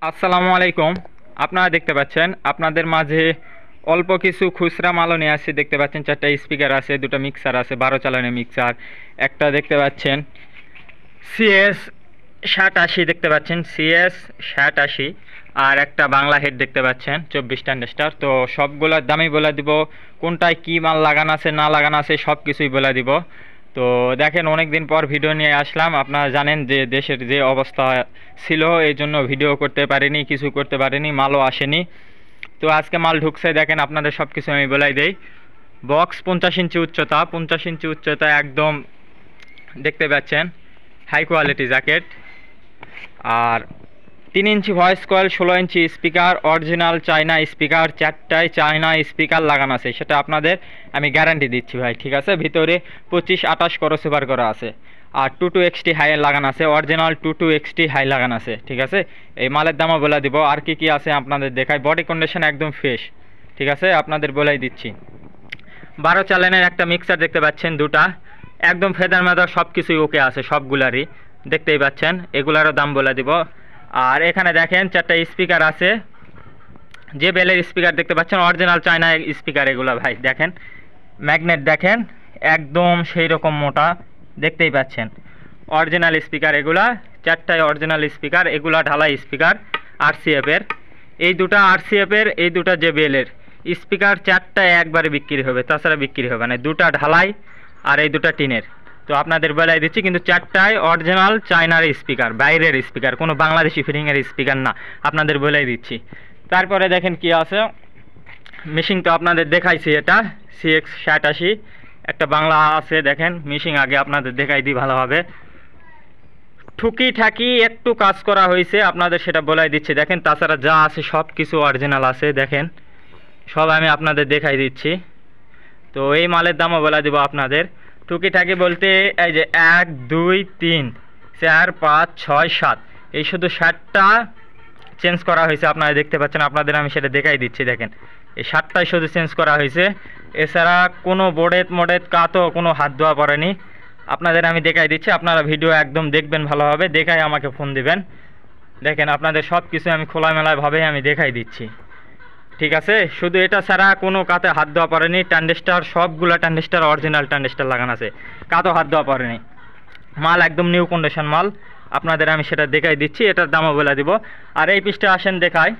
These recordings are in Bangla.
আসসালামু আলাইকুম। আপনারা দেখতে পাচ্ছেন আপনাদের মাঝে অল্প কিছু খুচরা মালও নিয়ে আসছে। দেখতে পাচ্ছেন চারটা স্পিকার আছে, দুটো মিক্সার আছে, 12 চালানের মিক্সার। একটা দেখতে পাচ্ছেন সিএস 6080, দেখতে পাচ্ছেন সিএস 6080, আর একটা বাংলা হেড দেখতে পাচ্ছেন 24 ট্রানজিস্টার। তো সবগুলোর দামই বলে দিব, কোনটায় কী মাল লাগানো আছে না লাগানো আছে সব কিছুই বলে দিব। তো দেখেন, অনেক দিন পর ভিডিও নিয়ে আসলাম। আপনারা জানেন যে দেশের যে অবস্থা ছিল, এই জন্য ভিডিও করতে পারিনি, কিছু করতে পারিনি, মালও আসেনি। তো আজকে মাল ঢুকছে, দেখেন আপনাদের সব কিছু আমি বলাই দেই। বক্স 50 ইঞ্চি উচ্চতা, 50 ইঞ্চি উচ্চতা, একদম দেখতে পাচ্ছেন হাই কোয়ালিটি জ্যাকেট। আর 3 inch voice coil, 16 inch speaker, original China speaker, চারটায় চায়না স্পিকার লাগানো আছে, সেটা আপনাদের আমি গ্যারান্টি দিচ্ছি ভাই, ঠিক আছে। ভিতরে 25-28 ক্রসওভার করা আছে, আর 22XT হাই লাগানো আছে, অরিজিনাল 22XT হাই লাগানো আছে, ঠিক আছে। এই মালের দামও বলে দিব। আর কি কি আছে আপনাদের দেখাই। বডি কন্ডিশন একদম ফ্রেশ, ঠিক আছে, আপনাদের বলেই দিচ্ছি। 12 চালানের একটা মিক্সার দেখতে পাচ্ছেন, দুটা একদম ফেদার মেদার সব কিছুই ওকে আছে, সবগুলারই দেখতেই পাচ্ছেন। এগুলারও দাম বলে দিব। আর এখানে দেখেন চারটা স্পিকার আছে, যে বেলের স্পিকার দেখতে পাচ্ছেন, অরিজিনাল চায়না স্পিকার এগুলা ভাই। দেখেন ম্যাগনেট, দেখেন একদম সেই রকম মোটা, দেখতেই পাচ্ছেন অরিজিনাল স্পিকার এগুলা। চারটায় অরিজিনাল স্পিকার, এগুলা ঢালাই স্পিকার RCF এর। এই দুটা RCF এর, এই দুটা JBL-এর স্পিকার। চারটায় একবারে বিক্রি হবে, তাছাড়া বিক্রি হবে না। দুটা ঢালাই আর এই দুটা টিনের। তো আপনাদের বেলায় দিচ্ছি, কিন্তু চারটায় অরিজিনাল চায়নার স্পিকার, বাইরের স্পিকার, কোনো বাংলাদেশি ফিটিংয়ের স্পিকার না, আপনাদের বেলায় দিচ্ছি। তারপরে দেখেন কি আছে মিশিং, তো আপনাদের দেখাইছি। এটা CX 6080 একটা বাংলা আছে, দেখেন মিশিং আগে আপনাদের দেখাই দিই ভালোভাবে। ঠুকি ঠাকি একটু কাজ করা হয়েছে, আপনাদের সেটা বলাই দিচ্ছি। দেখেন তাছাড়া যা আছে সব কিছু অরিজিনাল আছে, দেখেন সব আমি আপনাদের দেখাই দিচ্ছি। তো এই মালের দামও বলে দিব আপনাদের। টুকিটাকি বলতে এই যে 1 2 3 4 5 6 7, এই শুধু 7টা চেঞ্জ করা হয়েছে, আপনারা দেখতে পাচ্ছেন। আপনাদের আমি সেটা দেখাই দিচ্ছি। দেখেন এই 7টাই শুধু চেঞ্জ করা হয়েছে, এছাড়া কোনো বোর্ডেত মোডেত কাতও কোনো হাত ধোয়া পড়েনি। আপনাদের আমি দেখাই দিচ্ছি, আপনারা ভিডিও একদম দেখবেন ভালোভাবে, দেখাই আমাকে ফোন দিবেন। দেখেন আপনাদের সব কিছু আমি খোলামেলাভাবে আমি দেখাই দিচ্ছি, ঠিক আছে। শুধু এটা ছাড়া কোনো কাতে হাত দেওয়া পড়েনি। ট্রানজিস্টার সবগুলো ট্রানজিস্টার অরিজিনাল ট্রানজিস্টার লাগানো আছে, কাতো হাত দেওয়া পড়েনি। মাল একদম নিউ কন্ডিশন মাল, আপনাদের আমি সেটা দেখাই দিচ্ছি। এটার দামও বলে দিব। আর এই পিসটা আসেন দেখাই,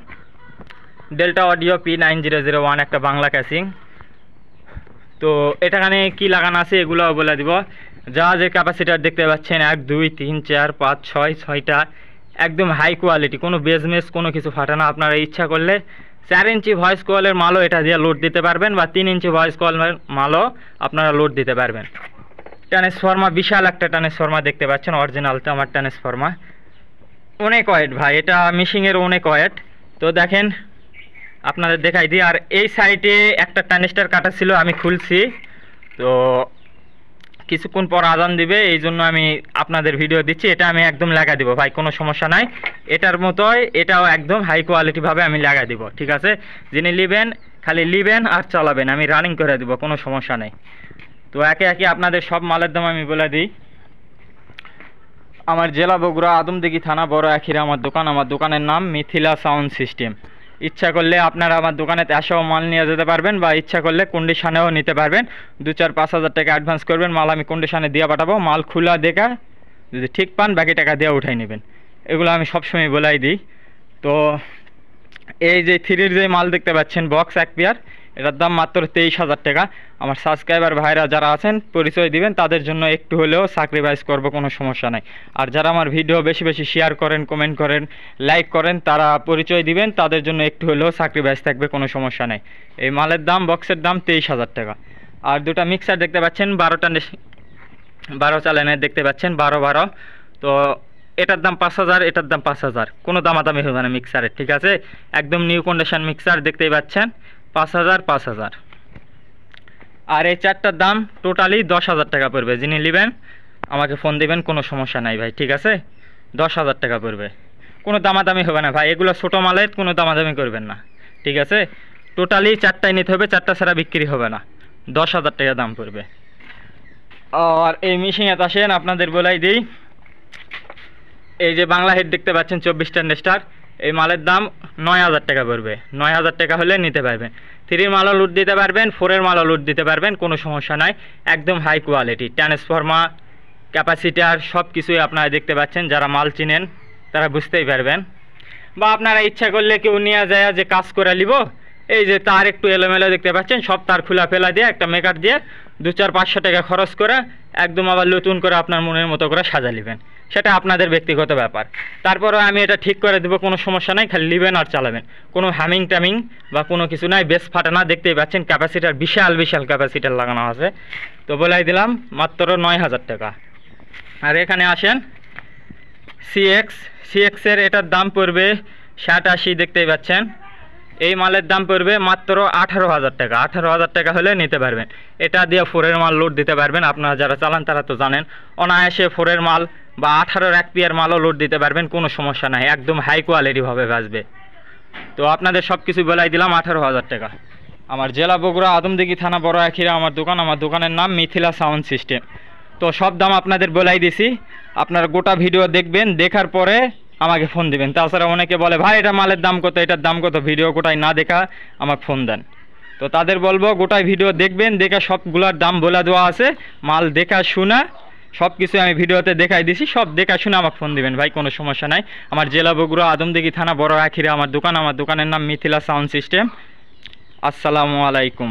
ডেল্টা অডিও P9001 একটা বাংলা ক্যাসিং। তো এটাখানে কি লাগানো আছে এগুলোও বলে দিব। যা যে ক্যাপাসিটার দেখতে পাচ্ছেন 1 2 3 4 5 6, 6টা একদম হাই কোয়ালিটি, কোনো বেজমেস কোনো কিছু ফাটে না। আপনারা ইচ্ছা করলে 4 ইঞ্চি ভয়েস কয়েলের মালও এটা দিয়ে লোড দিতে পারবেন, বা 3 ইঞ্চি ভয়েস কয়েলের মালও আপনারা লোড দিতে পারবেন। ট্রান্সফর্মার, বিশাল একটা ট্রান্সফর্মার দেখতে পাচ্ছেন, অরিজিনাল তো আমার ট্রান্সফর্মার, অনেক ওয়েট ভাই, এটা মিশিংয়ের অনেক ওয়েট। তো দেখেন আপনাদের দেখাই দিই। আর এই সাইডে একটা ট্রানজিস্টার কাটা ছিল, আমি খুলছি। তো কিছুক্ষণ পর আজান দিবে, এই জন্য আমি আপনাদের ভিডিও দিচ্ছি। এটা আমি একদম লাগা দিব ভাই, কোনো সমস্যা নাই। এটার মতোই এটাও একদম হাই কোয়ালিটিভাবে আমি লাগা দিব, ঠিক আছে। যিনি নেবেন খালি নেবেন আর চালাবেন, আমি রানিং করে দিব, কোনো সমস্যা নেই। তো একে একে আপনাদের সব মালের দাম আমি বলে দিই। আমার জেলা বগুড়া, আদমদিঘি থানা, বড় আখিরা আমার দোকান। আমার দোকানের নাম মিথিলা সাউন্ড সিস্টেম। ইচ্ছা করলে আপনারা আমার দোকানেতে এসেও মাল নিয়ে যেতে পারবেন, বা ইচ্ছা করলে কন্ডিশনেও নিতে পারবেন। 2-4-5 হাজার টাকা অ্যাডভান্স করবেন, মাল আমি কন্ডিশনে দিয়ে পাঠাবো। মাল খোলা দেখা যদি ঠিক পান, বাকি টাকা দিয়ে উঠাই নেবেন। এগুলো আমি সবসময় বলাই দিই। তো এই যে 3-এর যে মাল দেখতে পাচ্ছেন বক্স 1 পেয়ার, এটার দাম মাত্র 23,000 টাকা। আমার সাবস্ক্রাইবার ভাইরা যারা আছেন পরিচয় দিবেন, তাদের জন্য একটু হলেও স্যাক্রিফাইস করব, কোনো সমস্যা নাই। আর যারা আমার ভিডিও বেশি বেশি শেয়ার করেন, কমেন্ট করেন, লাইক করেন, তারা পরিচয় দিবেন, তাদের জন্য একটু হলেও স্যাক্রিফাইস থাকবে, কোনো সমস্যা নাই। এই মালের দাম, বক্সের দাম 23,000 টাকা। আর দুটা মিক্সার দেখতে পাচ্ছেন 12 চালানের দেখতে পাচ্ছেন, 12-12। তো এটার দাম 5,000, এটার দাম 5,000, কোনো দামাদামি হবে না মিক্সারের, ঠিক আছে। একদম নিউ কন্ডিশন মিক্সার দেখতেই পাচ্ছেন, 5,000 5,000। আর এই চারটার দাম টোটালি 10,000 টাকা পড়বে। যিনি নেবেন আমাকে ফোন দিবেন, কোনো সমস্যা নাই ভাই, ঠিক আছে। 10,000 টাকা পড়বে, কোনো দামাদামি হবে না ভাই। এগুলো ছোটো মালের, কোনো দামাদামি করবেন না, ঠিক আছে। টোটালি চারটাই নিতে হবে, চারটা ছাড়া বিক্রি হবে না। 10,000 টাকা দাম পড়বে। আর এই মেশিনে আসেন আপনাদের বলাই দিই, এই যে বাংলা হেড দেখতে পাচ্ছেন 24 ট্রানজিস্টার, এই মালের দাম 9,000 টাকা পড়বে। 9,000 টাকা হলে নিতে পারবেন। 3 মালও লুট দিতে পারবেন, 4 মালও লুট দিতে পারবেন, কোনো সমস্যা নাই। একদম হাই কোয়ালিটি, ট্রান্সফরমার, ক্যাপাসিটার সব কিছুই আপনারা দেখতে পাচ্ছেন। যারা মাল চিনেন তারা বুঝতেই পারবেন। বা আপনারা ইচ্ছা করলে কেউ নিয়ে যায় যে কাজ করে নিব, এই যে তার একটু এলোমেলো দেখতে পাচ্ছেন, সব তার খোলা ফেলা দিয়ে একটা মেকার দিয়ে 200-500 টাকা খরচ করে একদম আবার নতুন করে আপনার মনের মতো করে সাজা নেবেন, সেটা আপনাদের ব্যক্তিগত ব্যাপার। তারপরে আমি এটা ঠিক করে দেবো, কোনো সমস্যা নাই, খালি নেবেন আর চালাবেন, কোনো হ্যামিং ট্যামিং বা কোনো কিছু নাই। বেশ ফাটা না, দেখতেই পাচ্ছেন ক্যাপাসিটার বিশাল বিশাল ক্যাপাসিটার লাগানো আছে। তো বলাই দিলাম মাত্র 9,000 টাকা। আর এখানে আসেন সিএক্সের এটার দাম পড়বে 60-80, দেখতেই পাচ্ছেন। এই মালের দাম পড়বে মাত্র 18,000 টাকা। 18,000 টাকা হলে নিতে পারবেন। এটা দিয়ে 4 মাল লোড দিতে পারবেন। আপনারা যারা চালান তারা তো জানেন, অনায়াসে 4 মাল বা 18 1 মালও লোড দিতে পারবেন, কোনো সমস্যা নাই, একদম হাই কোয়ালিটিভাবে বাঁচবে। তো আপনাদের সব কিছু বলাই দিলাম 18,000 টাকা। আমার জেলা বগুড়া, আদমদিঘি থানা, বড় আখিরা আমার দোকান। আমার দোকানের নাম মিথিলা সাউন্ড সিস্টেম। তো সব দাম আপনাদের বলাই দিছি। আপনারা গোটা ভিডিও দেখবেন, দেখার পরে আমাকে ফোন দিবেন। তাছাড়া অনেকে বলে ভাই এটা মালের দাম কত, এটার দাম কত, ভিডিও গোটাই না দেখা আমাকে ফোন দেন। তো তাদের বলবো গোটাই ভিডিও দেখবেন, দেখে সবগুলোর দাম বলে দেওয়া আছে। মাল দেখা শোনা সব কিছু আমি ভিডিওতে দেখাই দিছি, সব দেখা শুনে আমাকে ফোন দিবেন ভাই, কোনো সমস্যা নাই। আমার জেলা বগুড়া, আদমদিঘি থানা, বড় আখিরা আমার দোকান। আমার দোকানের নাম মিথিলা সাউন্ড সিস্টেম। আসসালামু আলাইকুম।